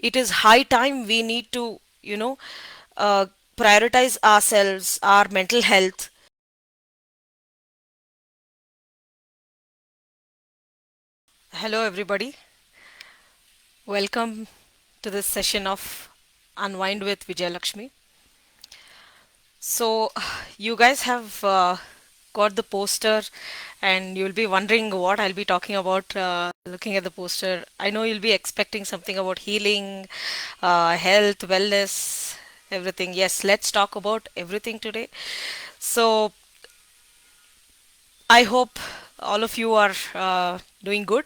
It is high time we need to, uh, prioritize ourselves, our mental health. Hello, everybody. Welcome to this session of Unwind with Vijayalakshmi. So, you guys have got the poster, and you'll be wondering what I'll be talking about looking at the poster. I know you'll be expecting something about healing, health, wellness, everything. Yes, let's talk about everything today. So, I hope all of you are doing good.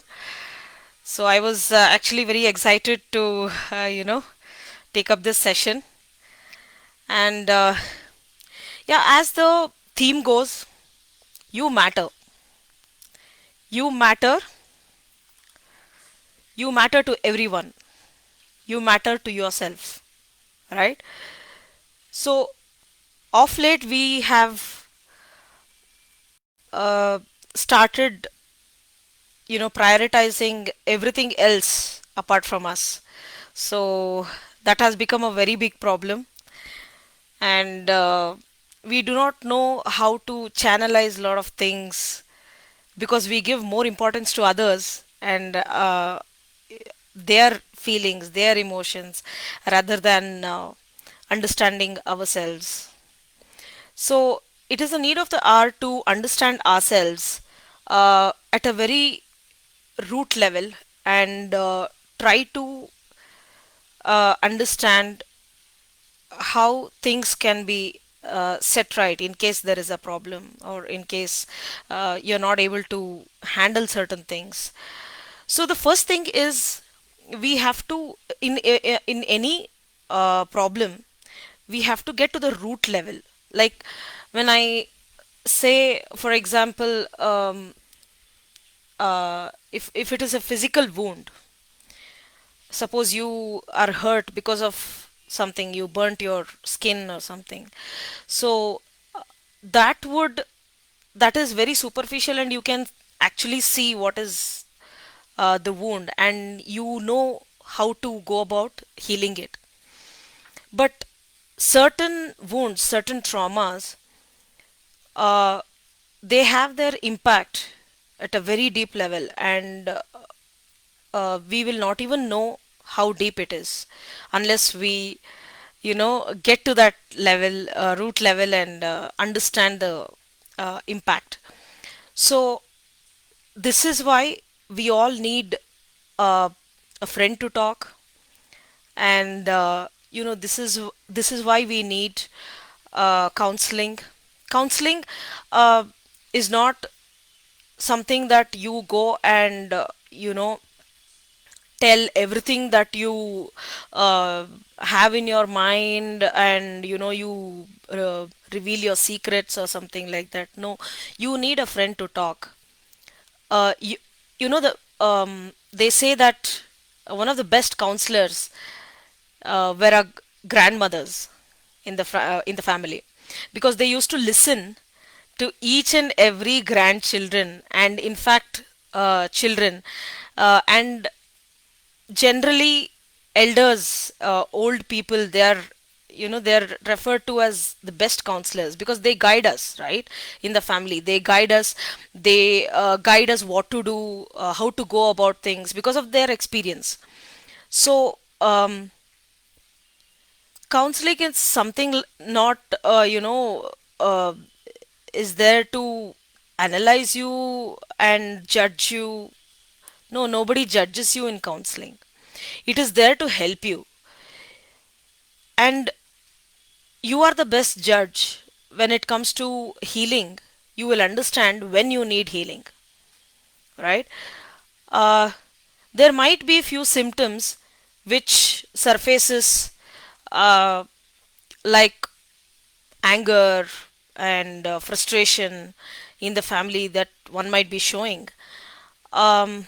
So, I was actually very excited to, take up this session. And yeah, as the theme goes, you matter. You matter. You matter to everyone. You matter to yourself, right? So, of late, we have uh, started, prioritizing everything else apart from us. So, that has become a very big problem. And we do not know how to channelize a lot of things because we give more importance to others and their feelings, their emotions, rather than understanding ourselves. So, it is a need of the hour to understand ourselves at a very root level and try to understand how things can be set right in case there is a problem or in case you're not able to handle certain things. So the first thing is we have to in any problem we have to get to the root level. Like when I say, for example, if it is a physical wound, suppose you are hurt because of something, you burnt your skin or something, so that would that is very superficial and you can actually see what is the wound and you know how to go about healing it. But certain wounds, certain traumas, uh, they have their impact at a very deep level, and we will not even know how deep it is unless we, get to that level, root level, and understand the impact. So this is why we all need uh, a friend to talk, and this is why we need counseling. Counseling uh, is not something that you go and tell everything that you have in your mind, and you reveal your secrets or something like that. No, you need a friend to talk. They say that one of the best counselors were our grandmothers in the family, because they used to listen to each and every grandchildren, and in fact children, and generally elders, old people, they're referred to as the best counselors because they guide us, right? In the family, they guide us. They guide us what to do, how to go about things because of their experience. So counseling is something not uh, is there to analyze you and judge you. No, nobody judges you in counseling. It is there to help you, and you are the best judge when it comes to healing. You will understand when you need healing, right? uh, there might be few symptoms which surfaces, uh, like anger and frustration in the family that one might be showing. um,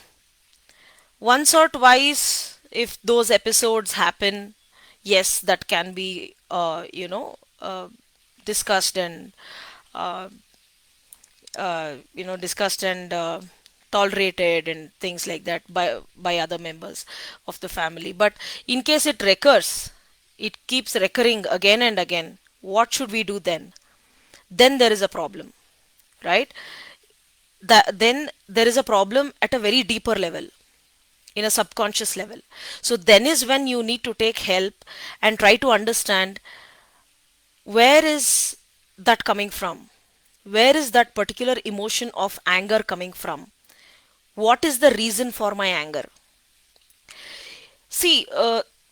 Once or twice, if those episodes happen, yes, that can be discussed and uh, discussed and tolerated and things like that by other members of the family. But in case it recurs, it keeps recurring again and again, what should we do then? Then there is a problem, right? That then there is a problem at a very deeper level, in a subconscious level. So then is when you need to take help and try to understand where is that coming from? Where is that particular emotion of anger coming from? What is the reason for my anger? See,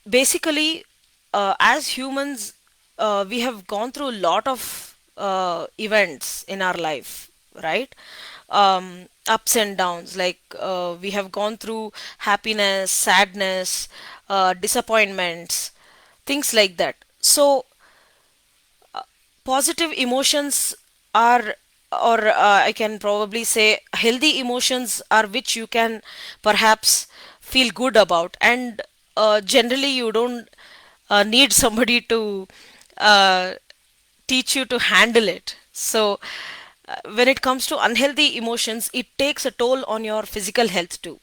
basically, as humans, we have gone through a lot of events in our life, right? Ups and downs. Like we have gone through happiness, sadness, disappointments, things like that. So, positive emotions are, or I can probably say healthy emotions are, which you can perhaps feel good about, and generally you don't need somebody to uh, teach you to handle it. So when it comes to unhealthy emotions, it takes a toll on your physical health too,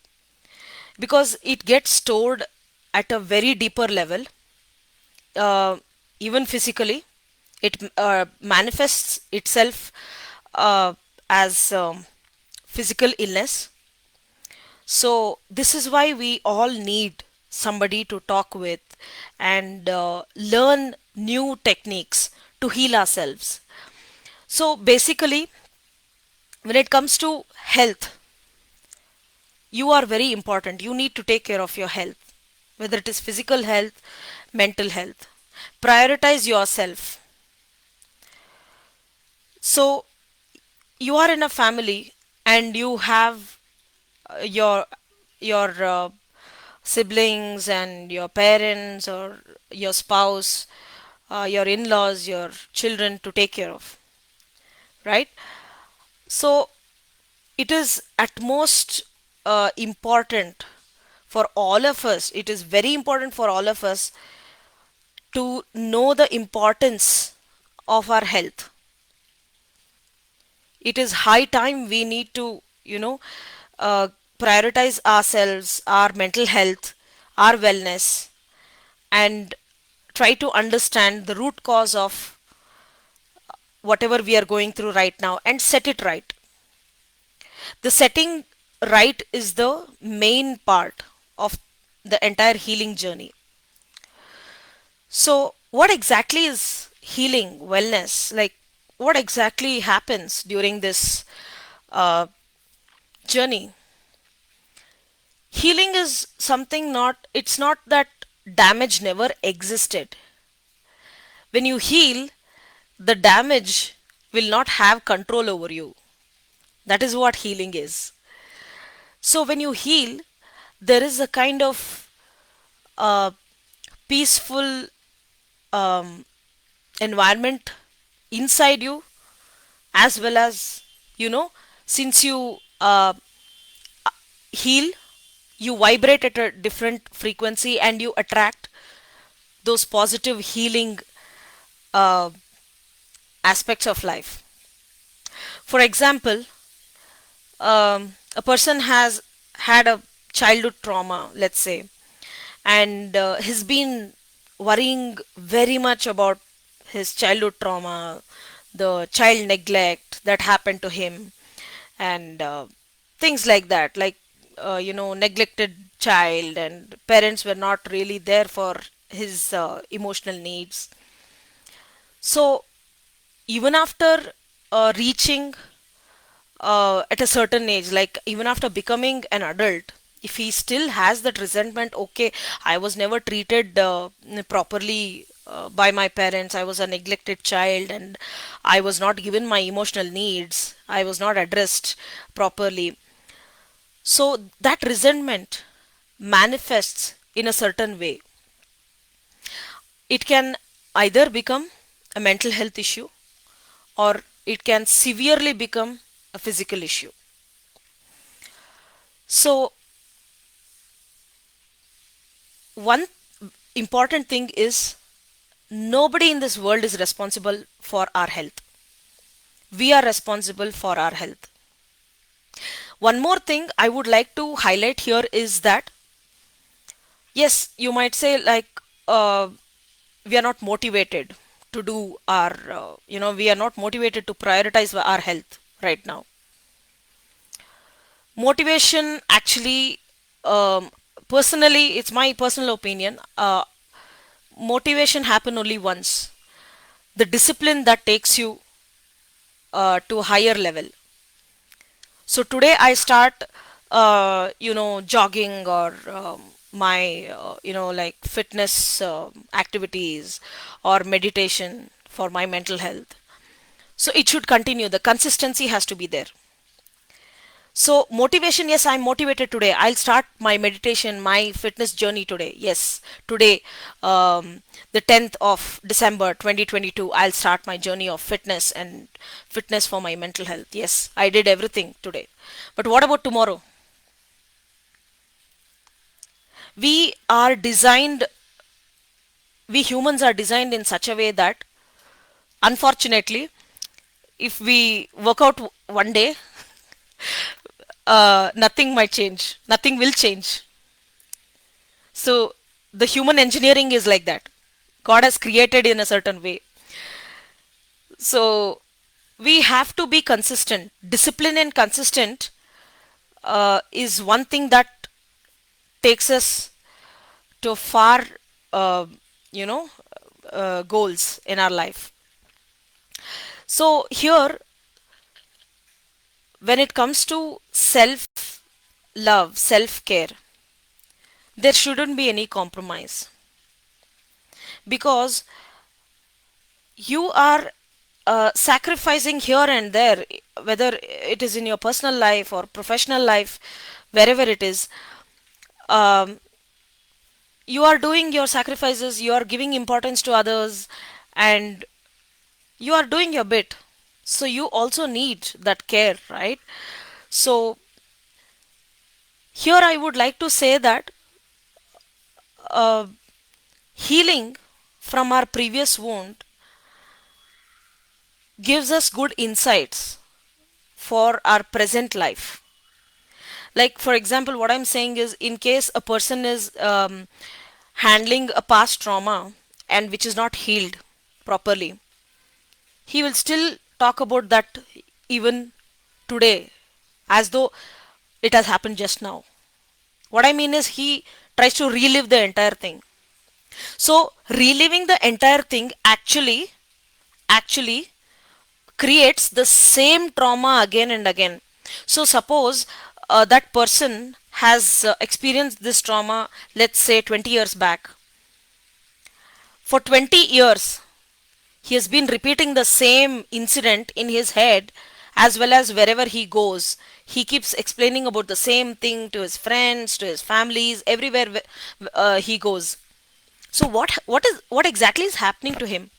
because it gets stored at a very deeper level, uh, even physically. It manifests itself as physical illness. So, this is why we all need somebody to talk with and learn new techniques to heal ourselves. So, basically, when it comes to health, you are very important. You need to take care of your health, whether it is physical health, mental health. Prioritize yourself. So, you are in a family and you have your siblings and your parents or your spouse, your in-laws, your children to take care of, right? So it is at most important for all of us. It is very important for all of us to know the importance of our health. It is high time we need to, uh, prioritize ourselves, our mental health, our wellness, and try to understand the root cause of whatever we are going through right now and set it right. The setting right is the main part of the entire healing journey. So, what exactly is healing, wellness? Like, what exactly happens during this uh, journey? Healing is something, not, it's not that damage never existed. When you heal, the damage will not have control over you. That is what healing is. So when you heal, there is a kind of uh, peaceful um, environment inside you, as well as, since you heal, you vibrate at a different frequency and you attract those positive healing uh, aspects of life. For example, a person has had a childhood trauma, let's say, and he's been worrying very much about his childhood trauma, the child neglect that happened to him, and things like that, like neglected child, and parents were not really there for his emotional needs. So even after reaching at a certain age, like even after becoming an adult, if he still has that resentment, okay, I was never treated properly by my parents, I was a neglected child, and I was not given my emotional needs, I was not addressed properly. So that resentment manifests in a certain way. It can either become a mental health issue, or it can severely become a physical issue. So one important thing is, nobody in this world is responsible for our health. We are responsible for our health. One more thing I would like to highlight here is that, yes, you might say, like, we are not motivated to do our, we are not motivated to prioritize our health right now. Motivation actually, um, personally, it's my personal opinion, motivation happen only once. The discipline that takes you to a higher level. So today I start, jogging, or my, like fitness activities or meditation for my mental health. So it should continue. The consistency has to be there. So motivation, yes, I'm motivated today. I'll start my meditation, my fitness journey today. Yes, today, the 10th of December 2022, I'll start my journey of fitness and fitness for my mental health. Yes, I did everything today. But what about tomorrow? We are designed, we humans are designed in such a way that, unfortunately, if we work out one day, nothing might change, nothing will change. So the human engineering is like that. God has created in a certain way. So we have to be consistent. Discipline and consistent is one thing that takes us to far, uh, you know, goals in our life. So here, when it comes to self love, self care, there shouldn't be any compromise, because you are sacrificing here and there, whether it is in your personal life or professional life, wherever it is. um, you are doing your sacrifices, you are giving importance to others, and you are doing your bit. So you also need that care, right? So here I would like to say that, uh, healing from our previous wound gives us good insights for our present life. Like, for example, what I'm saying is, in case a person is handling a past trauma and which is not healed properly, he will still talk about that even today, as though it has happened just now. What I mean is, he tries to relive the entire thing. So reliving the entire thing actually creates the same trauma again and again. So suppose that person has experienced this trauma, let's say 20 years back. For 20 years, he has been repeating the same incident in his head, as well as wherever he goes. He keeps explaining about the same thing to his friends, to his families, everywhere he goes. So what exactly is happening to him?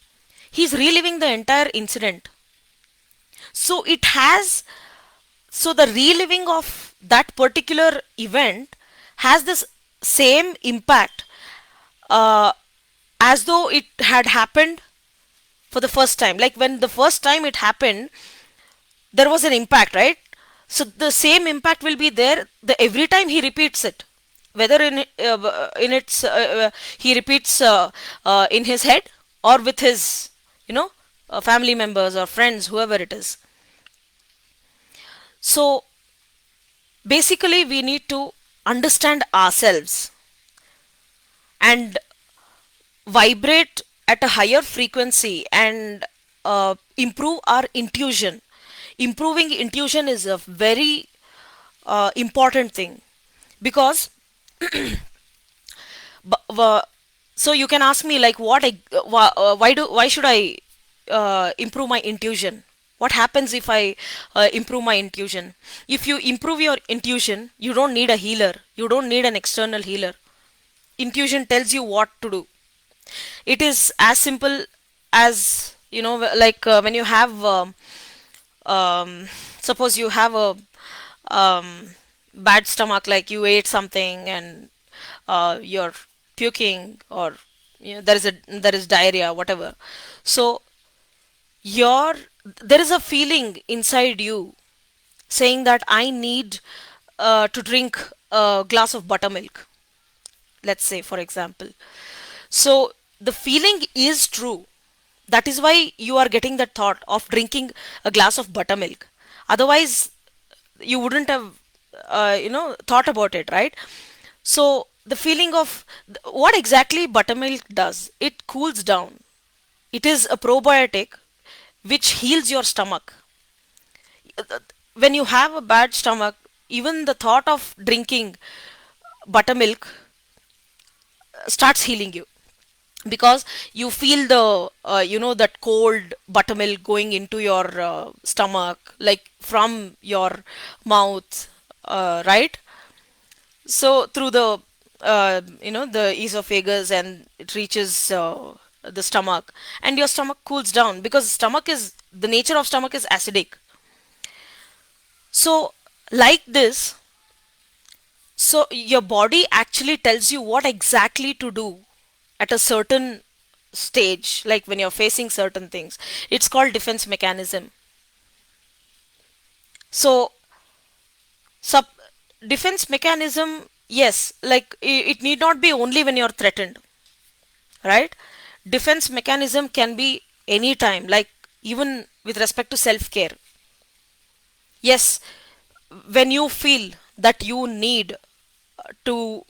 He's reliving the entire incident. So it has so the reliving of that particular event has this same impact, uh, as though it had happened for the first time. Like, when the first time it happened, there was an impact, right? So the same impact will be there every time he repeats it, whether in its he repeats in his head, or with his, you know family members or friends, whoever it is. So basically, we need to understand ourselves and vibrate at a higher frequency, and improve our intuition. Improving intuition is a very important thing, because so you can ask me, like, why should I improve my intuition? What happens if I improve my intuition? If you improve your intuition, you don't need a healer, you don't need an external healer. Intuition tells you what to do. It is as simple as, like, when you have, um, suppose you have a um, bad stomach, like you ate something and you're puking, or there is diarrhea, whatever. So your there is a feeling inside you saying that I need to drink a glass of buttermilk, let's say, for example. So the feeling is true. That is why you are getting that thought of drinking a glass of buttermilk. Otherwise, you wouldn't have, thought about it, right? So the feeling of what exactly buttermilk does, it cools down. It is a probiotic which heals your stomach. When you have a bad stomach, even the thought of drinking buttermilk starts healing you, because you feel the that cold buttermilk going into your stomach, like from your mouth, right? So through the the esophagus, and it reaches the stomach, and your stomach cools down, because stomach is the nature of stomach is acidic. So like this, so your body actually tells you what exactly to do at a certain stage, like when you're facing certain things. It's called defense mechanism. So sub defense mechanism, yes, like it need not be only when you're threatened, right? Defense mechanism can be anytime, like even with respect to self care. Yes, when you feel that you need to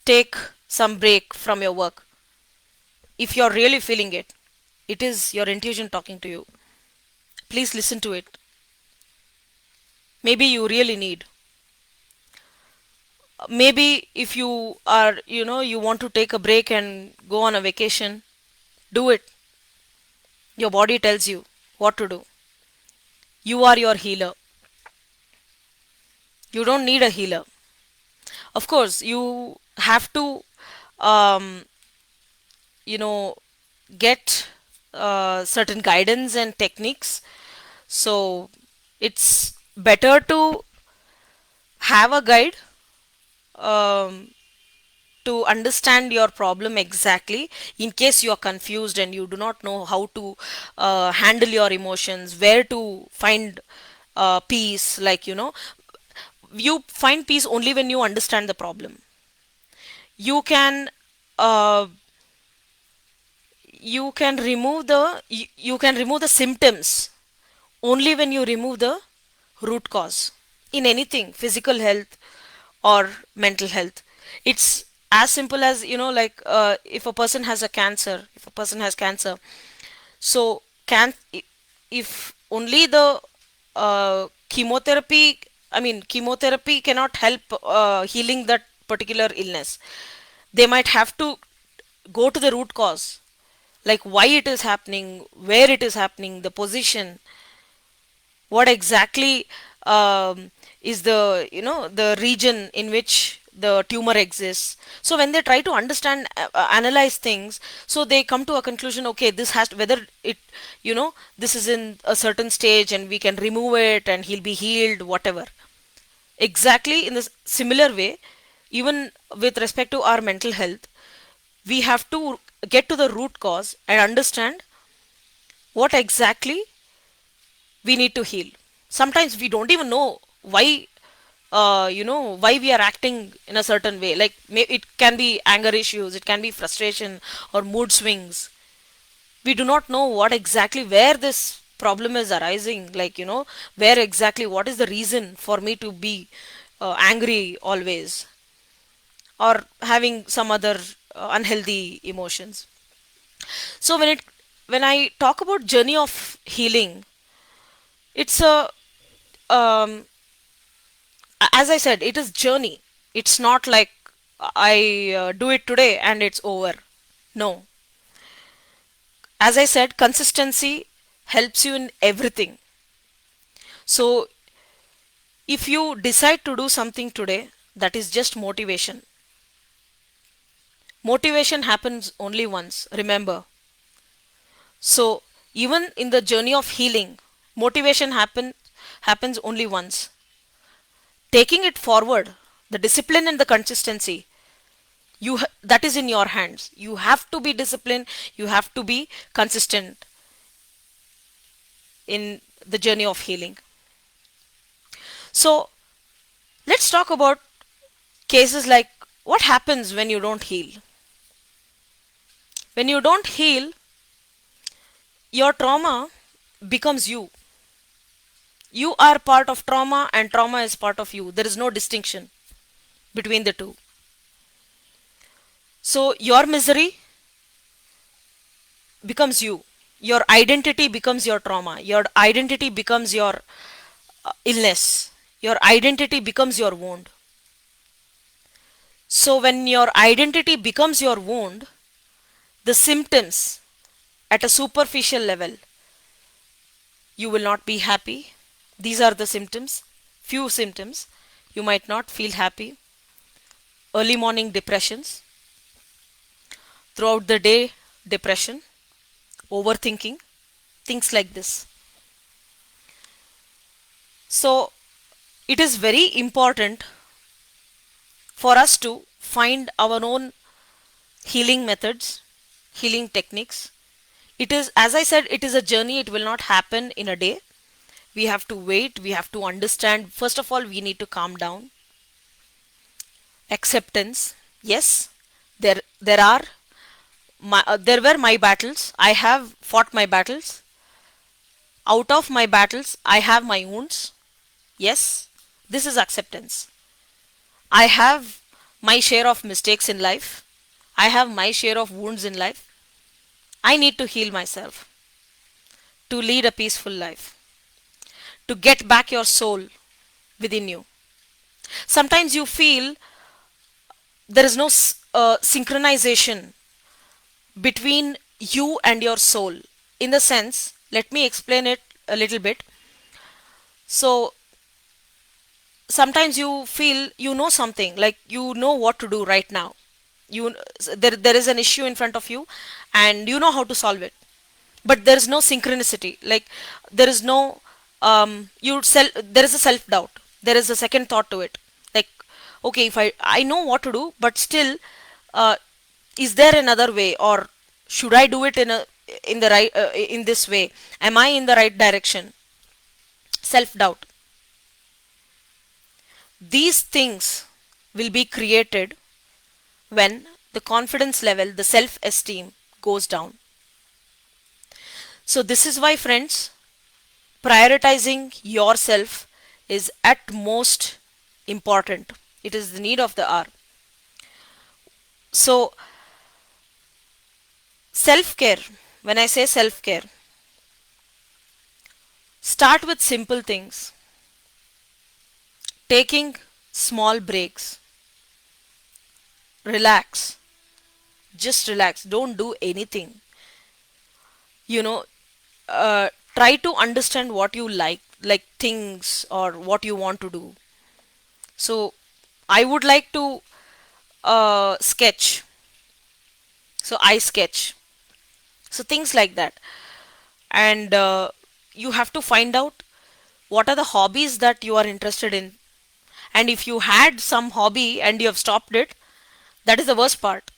take some break from your work, if you're really feeling it, it is your intuition talking to you. Please listen to it. Maybe you really need. Maybe if you are, you want to take a break and go on a vacation, do it. Your body tells you what to do. You are your healer. You don't need a healer. Of course, you have to, um, you know, get certain guidance and techniques. So it's better to have a guide, um, to understand your problem exactly, in case you are confused and you do not know how to handle your emotions, where to find peace. Like, you find peace only when you understand the problem. You can uh, you can remove the symptoms only when you remove the root cause, in anything, physical health or mental health. It's as simple as, like, if a person has a cancer, if a person has cancer, so if only the chemotherapy, I mean, chemotherapy cannot help healing that particular illness. They might have to go to the root cause, like why it is happening, where it is happening, the position, what exactly is the, the region in which the tumor exists. So when they try to understand, analyze things, so they come to a conclusion, okay, this has to, whether it, this is in a certain stage and we can remove it and he'll be healed, whatever. Exactly in the similar way, even with respect to our mental health, we have to get to the root cause and understand what exactly we need to heal. Sometimes we don't even know why, why we are acting in a certain way. Like, it can be anger issues, it can be frustration or mood swings. We do not know what exactly, where this problem is arising, like, where exactly, what is the reason for me to be angry always, or having some other unhealthy emotions. So when I talk about journey of healing, it's a, um, as I said, it is journey. It's not like I do it today and it's over. No. As I said, consistency helps you in everything. So if you decide to do something today, that is just motivation. Motivation happens only once, remember. So even in the journey of healing, motivation happens only once. Taking it forward, the discipline and the consistency, that is in your hands. You have to be disciplined, you have to be consistent in the journey of healing. So let's talk about cases like what happens when you don't heal. When you don't heal, your trauma becomes you. You are part of trauma, and trauma is part of you. There is no distinction between the two. So your misery becomes you. Your identity becomes your trauma. Your identity becomes your illness. Your identity becomes your wound. So when your identity becomes your wound, the symptoms at a superficial level, you will not be happy. These are the symptoms, few symptoms. You might not feel happy. Early morning depressions, throughout the day depression, overthinking, things like this. So it is very important for us to find our own healing methods, healing techniques. It is, as I said, it is a journey. It will not happen in a day. We have to wait. We have to understand. First of all, we need to calm down. Acceptance. Yes, there are there were my battles. I have fought my battles. Out of my battles, I have my wounds. Yes, this is acceptance. I have my share of mistakes in life. I have my share of wounds in life. I need to heal myself to lead a peaceful life, to get back your soul within you. Sometimes you feel there is no synchronization between you and your soul. In the sense, let me explain it a little bit. So, sometimes you feel you know something, like you know what to do right now. You there is an issue in front of you, and you know how to solve it, but there is no synchronicity. Like there is no there is a self doubt. There is a second thought to it. Like, okay, if I know what to do, but still, uh, is there another way, or should I do it in the right in this way? Am I in the right direction? Self doubt. These things will be created when the confidence level, the self esteem goes down. So, this is why, friends, prioritizing yourself is at most important. It is the need of the hour. So, self care, when I say self care, start with simple things, taking small breaks, relax, just relax, don't do anything. You know, try to understand what you like things or what you want to do. So, I would like to sketch, so I sketch. So, things like that. And you have to find out what are the hobbies that you are interested in. And if you had some hobby and you have stopped it, that is the worst part.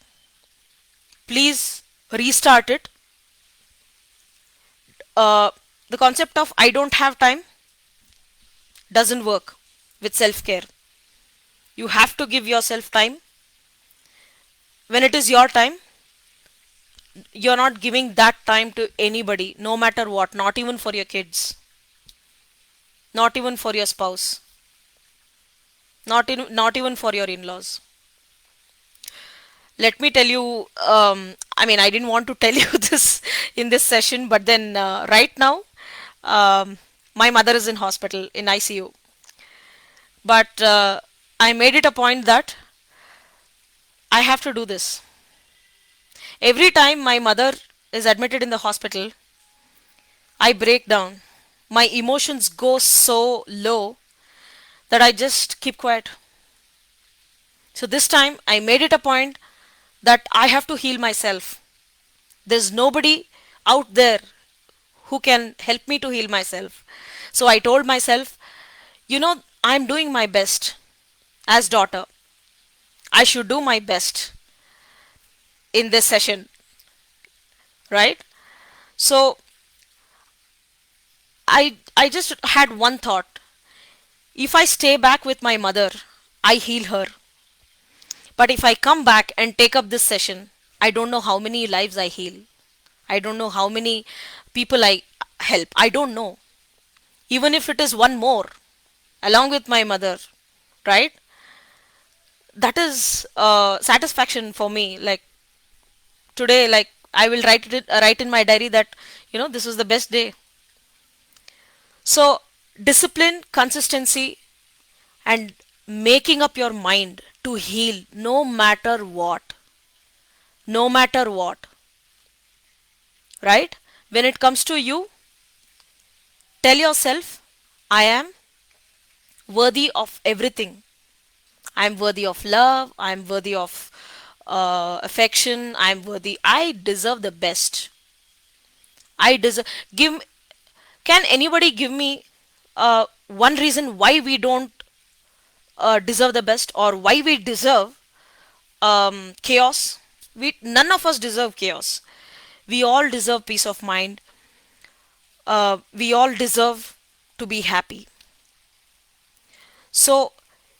Please restart it. uh, the concept of I don't have time doesn't work with self care. You have to give yourself time. When it is your time, you're not giving that time to anybody, no matter what, not even for your kids, not even for your spouse, not even for your in laws. Let me tell you, I mean, I didn't want to tell you this in this session, but then right now, my mother is in hospital in ICU. But I made it a point that I have to do this. Every time my mother is admitted in the hospital, I break down. My emotions go so low that I just keep quiet. So this time I made it a point that I have to heal myself. There's nobody out there who can help me to heal myself. So I told myself, I'm doing my best as daughter. I should do my best in this session, right? So I just had one thought. If I stay back with my mother, I heal her. But if I come back and take up this session, I don't know how many lives I heal. I don't know how many people I help. I don't know. Even if it is one more, along with my mother, right? That is satisfaction for me. Like today, like I will write in my diary that this was the best day. So discipline, consistency, and making up your mind to heal no matter what, no matter what, right? When it comes to you, tell yourself, I am worthy of everything. I am worthy of love. I am worthy of affection. I am worthy. I deserve the best. I deserve. Give. Can anybody give me one reason why we don't deserve the best, or why we deserve chaos? We none of us deserve chaos. We all deserve peace of mind. We all deserve to be happy. So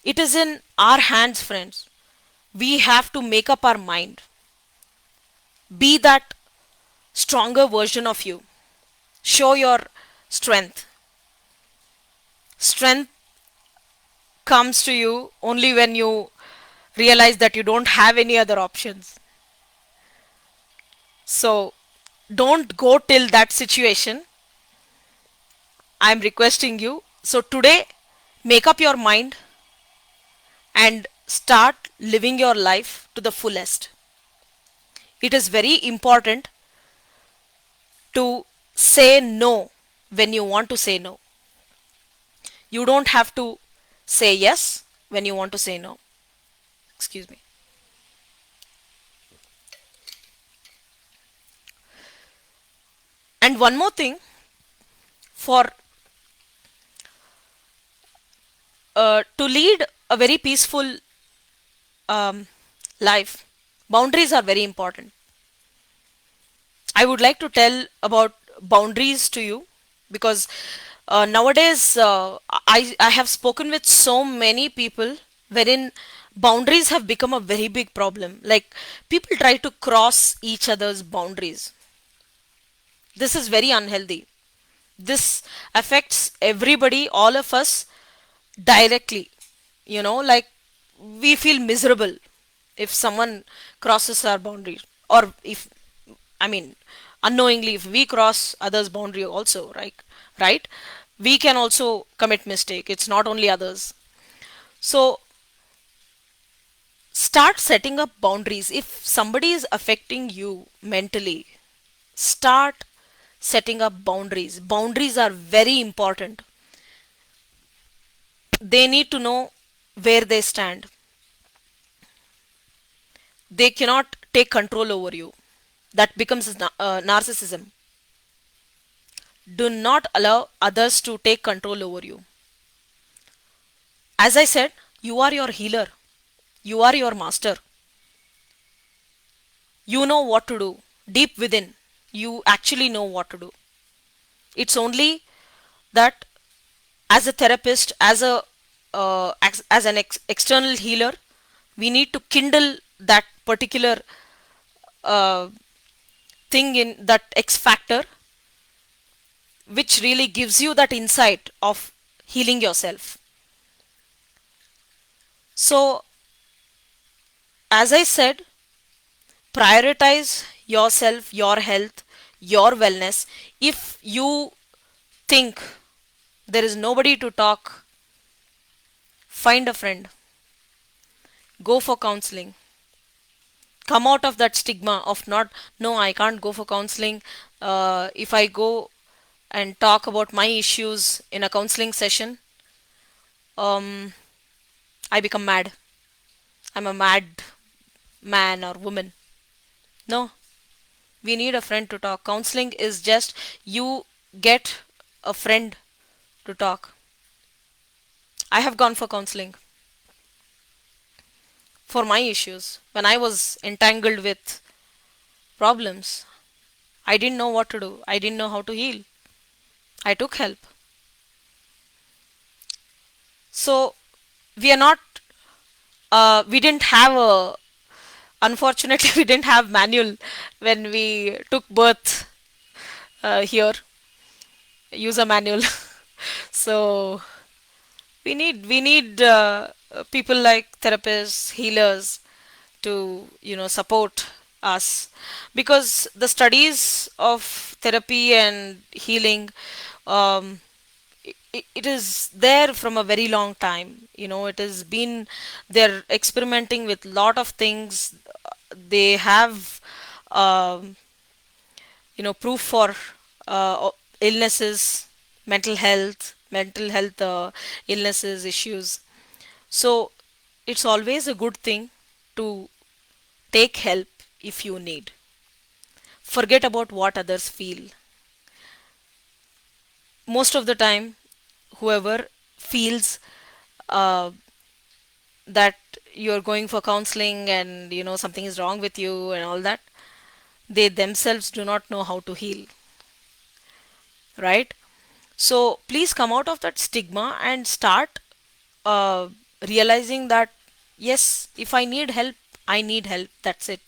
it is in our hands, friends. We have to make up our mind. Be that stronger version of you. Show your strength. Strength comes to you only when you realize that you don't have any other options. So don't go till that situation. I'm requesting you. So today, make up your mind and start living your life to the fullest. It is very important to say no when you want to say no. You don't have to say yes when you want to say no. Excuse me. And one more thing, for to lead a very peaceful um, life, boundaries are very important. I would like to tell about boundaries to you because nowadays I have spoken with so many people wherein boundaries have become a very big problem. Like people try to cross each other's boundaries. This is very unhealthy. This affects everybody, all of us directly. Like we feel miserable if someone crosses our boundary, or if, I mean, unknowingly, if we cross others' boundary also, right? We can also commit mistake. It's not only others. So start setting up boundaries. If somebody is affecting you mentally, start setting up boundaries. Boundaries are very important. They need to know where they stand. They cannot take control over you. That becomes narcissism. Do not allow others to take control over you. As I said, you are your healer. You are your master. You know what to do. Deep within, you actually know what to do. It's only that as a therapist, as an external healer, we need to kindle that particular uh, thing in that X factor, which really gives you that insight of healing yourself. So, as I said, prioritize yourself, your health, your wellness. If you think there is nobody to talk, find a friend, go for counseling. Come out of that stigma of not, no, I can't go for counseling. If I go and talk about my issues in a counseling session, um, I become mad. I'm a mad man or woman. No, we need a friend to talk. Counseling is just you get a friend to talk. I have gone for counseling for my issues. When I was entangled with problems, I didn't know what to do. I didn't know how to heal. I took help. So we are not, we didn't have a, unfortunately, we didn't have manual when we took birth here, user manual. So we need people like therapists, healers to support us, because the studies of therapy and healing, um, it is there from a very long time. It has been, they're experimenting with lot of things. They have um, proof for illnesses, mental health illnesses, issues. So it's always a good thing to take help if you need. Forget about what others feel. Most of the time, whoever feels uh, that you're going for counseling and something is wrong with you and all that, they themselves do not know how to heal, right? So please come out of that stigma and start uh, realizing that yes, if I need help, I need help. That's it.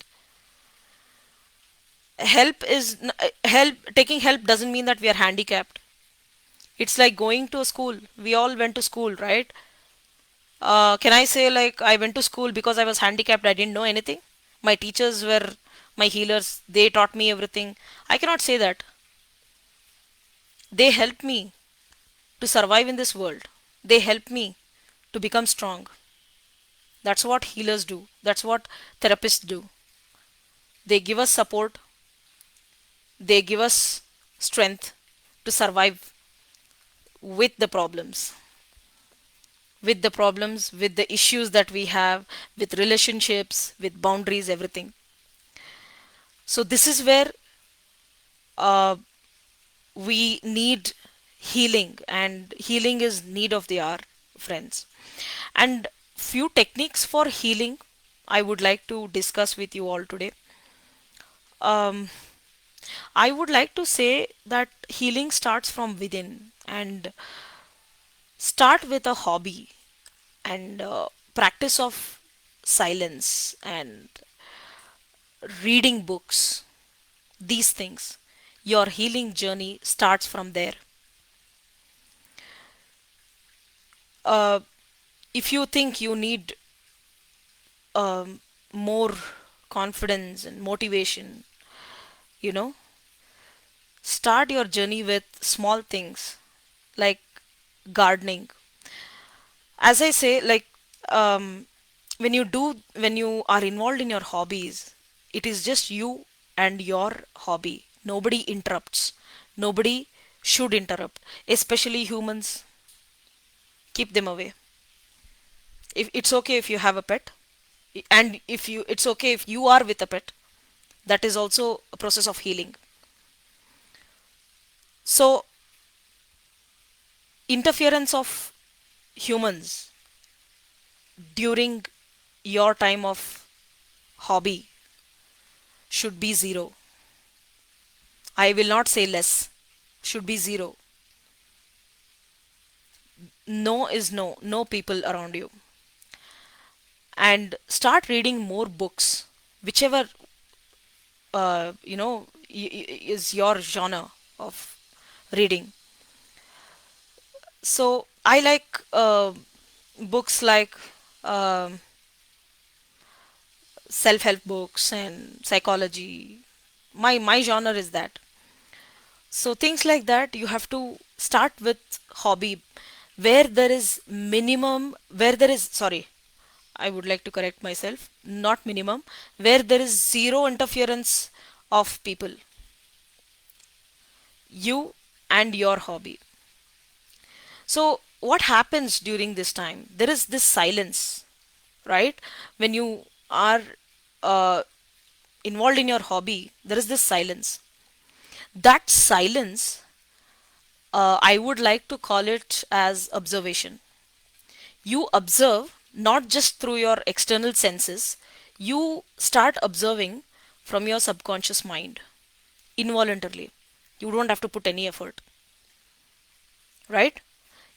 Help. Taking help doesn't mean that we are handicapped. It's like going to a school. We all went to school, right? Can I say like I went to school because I was handicapped? I didn't know anything. My teachers were my healers. They taught me everything. I cannot say that. They helped me to survive in this world. They helped me to become strong. That's what healers do. That's what therapists do. They give us support. They give us strength to survive with the problems, with the issues that we have, with relationships, with boundaries, everything. So this is where uh, we need healing, and healing is need of the hour, friends. And few techniques for healing I would like to discuss with you all today. um, I would like to say that healing starts from within, and start with a hobby and practice of silence and reading books. These things, your healing journey starts from there. uh, if you think you need more confidence and motivation, you know start your journey with small things like gardening. As I say, like, um, when you are involved in your hobbies, it is just you and your hobby. Nobody interrupts. Nobody should interrupt, especially humans. Keep them away. If it's okay if you have a pet, and if you it's okay if you are with a pet, that is also a process of healing. So interference of humans during your time of hobby should be zero. I will not say less. Should be zero. No is no. No people around you. And start reading more books, whichever is your genre of reading. So I like books like um self-help books and psychology. My genre is that. So things like that, you have to start with hobby, where there is minimum, where there is, sorry, I would like to correct myself, not minimum, where there is zero interference of people, you and your hobby. So what happens during this time? There is this silence, right? When you are uh, involved in your hobby, there is this silence. That silence, I would like to call it as observation. You observe not just through your external senses, you start observing from your subconscious mind involuntarily. You don't have to put any effort, right?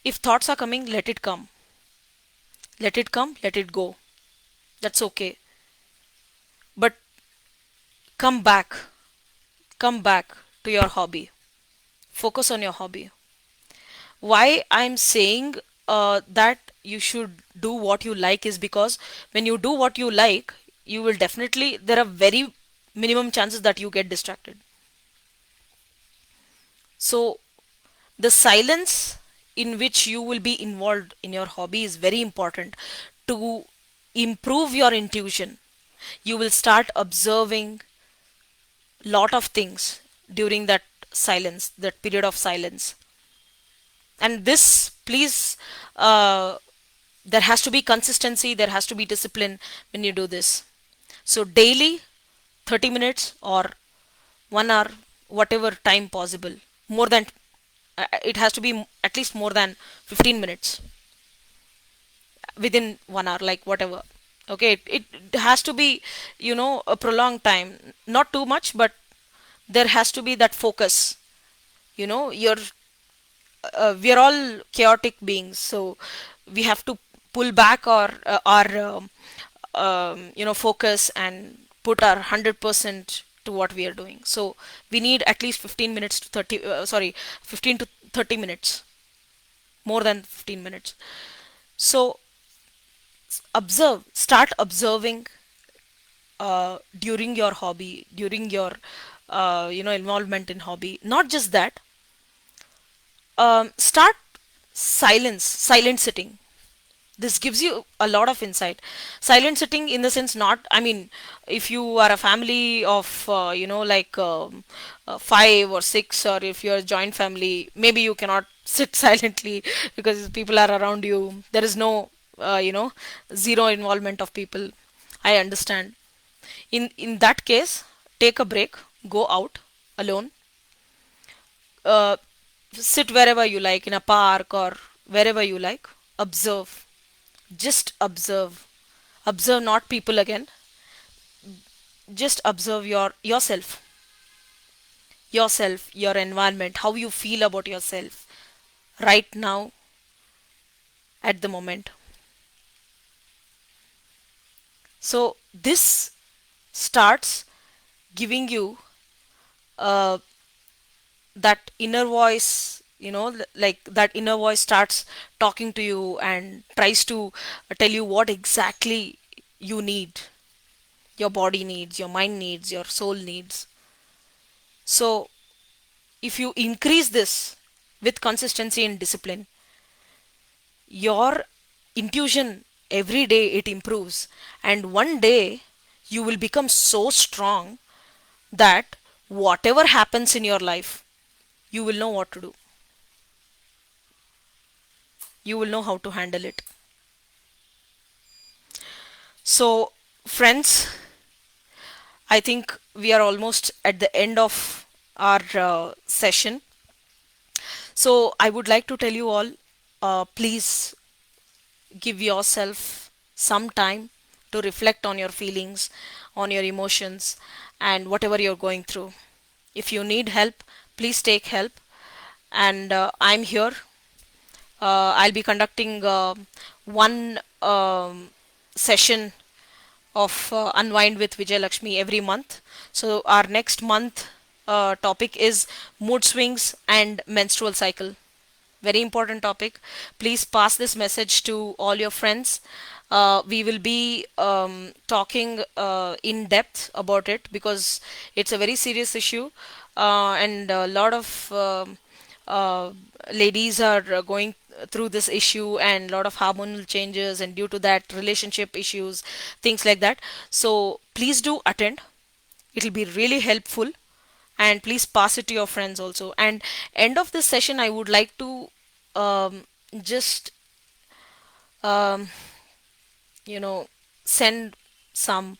If thoughts are coming, let it come. Let it come, let it go. That's okay. But come back, come back to your hobby. Focus on your hobby. Why I'm saying that you should do what you like is because when you do what you like, you will definitely, there are very minimum chances that you get distracted. So the silence in which you will be involved in your hobby is very important to improve your intuition. You will start observing lot of things during that silence, that period of silence. And this, please, there has to be consistency, there has to be discipline when you do this. So daily, 30 minutes or 1 hour, whatever time possible. More than, it has to be at least more than 15 minutes within 1 hour, like whatever. Okay, it has to be, a prolonged time, not too much, but there has to be that focus. You're We are all chaotic beings, so we have to pull back our focus and put our 100% to what we are doing. So we need at least 15 minutes to 30, 15 to 30 minutes, more than 15 minutes. So start observing during your hobby, during your involvement in hobby. Not just that, start silent sitting. This gives you a lot of insight. Silent sitting in the sense, not, I mean, if you are a family of like 5 or 6, or if you're a joint family, maybe you cannot sit silently because people are around you. There is no zero involvement of people. I understand. In that case, take a break, go out alone, uh, sit wherever you like, in a park or wherever you like. Observe, just observe. Observe not people again, just observe yourself, your environment, how you feel about yourself right now, at the moment. So this starts giving you uh, that inner voice, like that inner voice starts talking to you and tries to tell you what exactly you need, your body needs, your mind needs, your soul needs. So if you increase this with consistency and discipline, your intuition, every day it improves, and one day you will become so strong that whatever happens in your life, you will know what to do, you will know how to handle it. So friends, I think we are almost at the end of our session. So I would like to tell you all, please give yourself some time to reflect on your feelings, on your emotions, and whatever you're going through. If you need help, please take help. And I'm here. I'll be conducting one session of Unwind with Vijayalakshmi every month. So, our next month topic is mood swings and menstrual cycle. Very important topic. Please pass this message to all your friends. We will be talking in depth about it because it's a very serious issue, and a lot of uh, ladies are going through this issue, and a lot of hormonal changes, and due to that, relationship issues, things like that. So please do attend. It will be really helpful, and please pass it to your friends also. And end of this session, I would like to just um, you know send some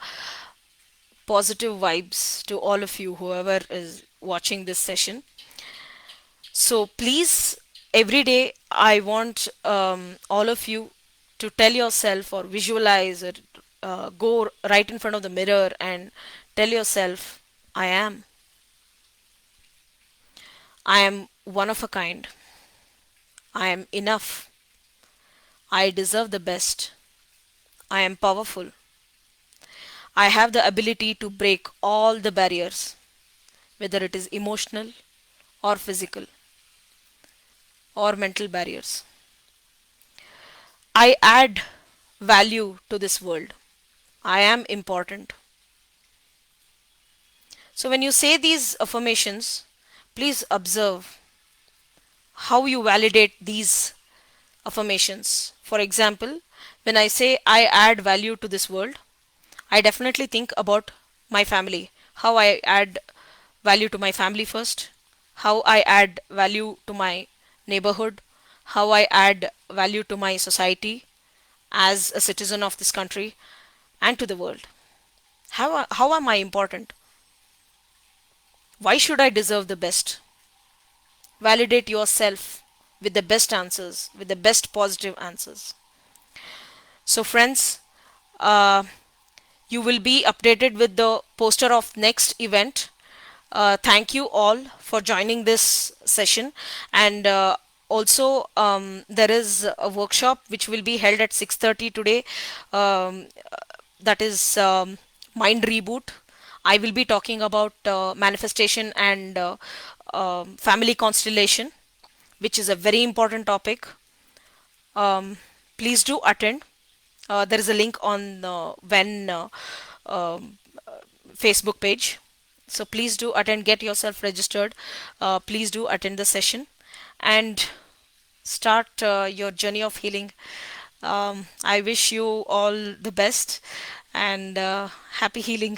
positive vibes to all of you, whoever is watching this session. So please, every day I want all of you to tell yourself or visualize or go right in front of the mirror and tell yourself, I am one of a kind. I am enough. I deserve the best. I am powerful. I have the ability to break all the barriers, whether it is emotional or physical or mental barriers. I add value to this world. I am important. So, when you say these affirmations, please observe how you validate these affirmations. For example, when I say I add value to this world, I definitely think about my family, how I add value to my family first, how I add value to my neighborhood, how I add value to my society as a citizen of this country and to the world. How am I important? Why should I deserve the best? Validate yourself with the best answers, with the best positive answers. So, friends, uh, you will be updated with the poster of next event. Thank you all for joining this session, and also there is a workshop which will be held at 6:30 today. Um, that is Mind Reboot. I will be talking about manifestation and family constellation, which is a very important topic. Um, Please do attend. There is a link on when um, Facebook page. So please do attend, get yourself registered. Please do attend the session and start your journey of healing. I wish you all the best and happy healing.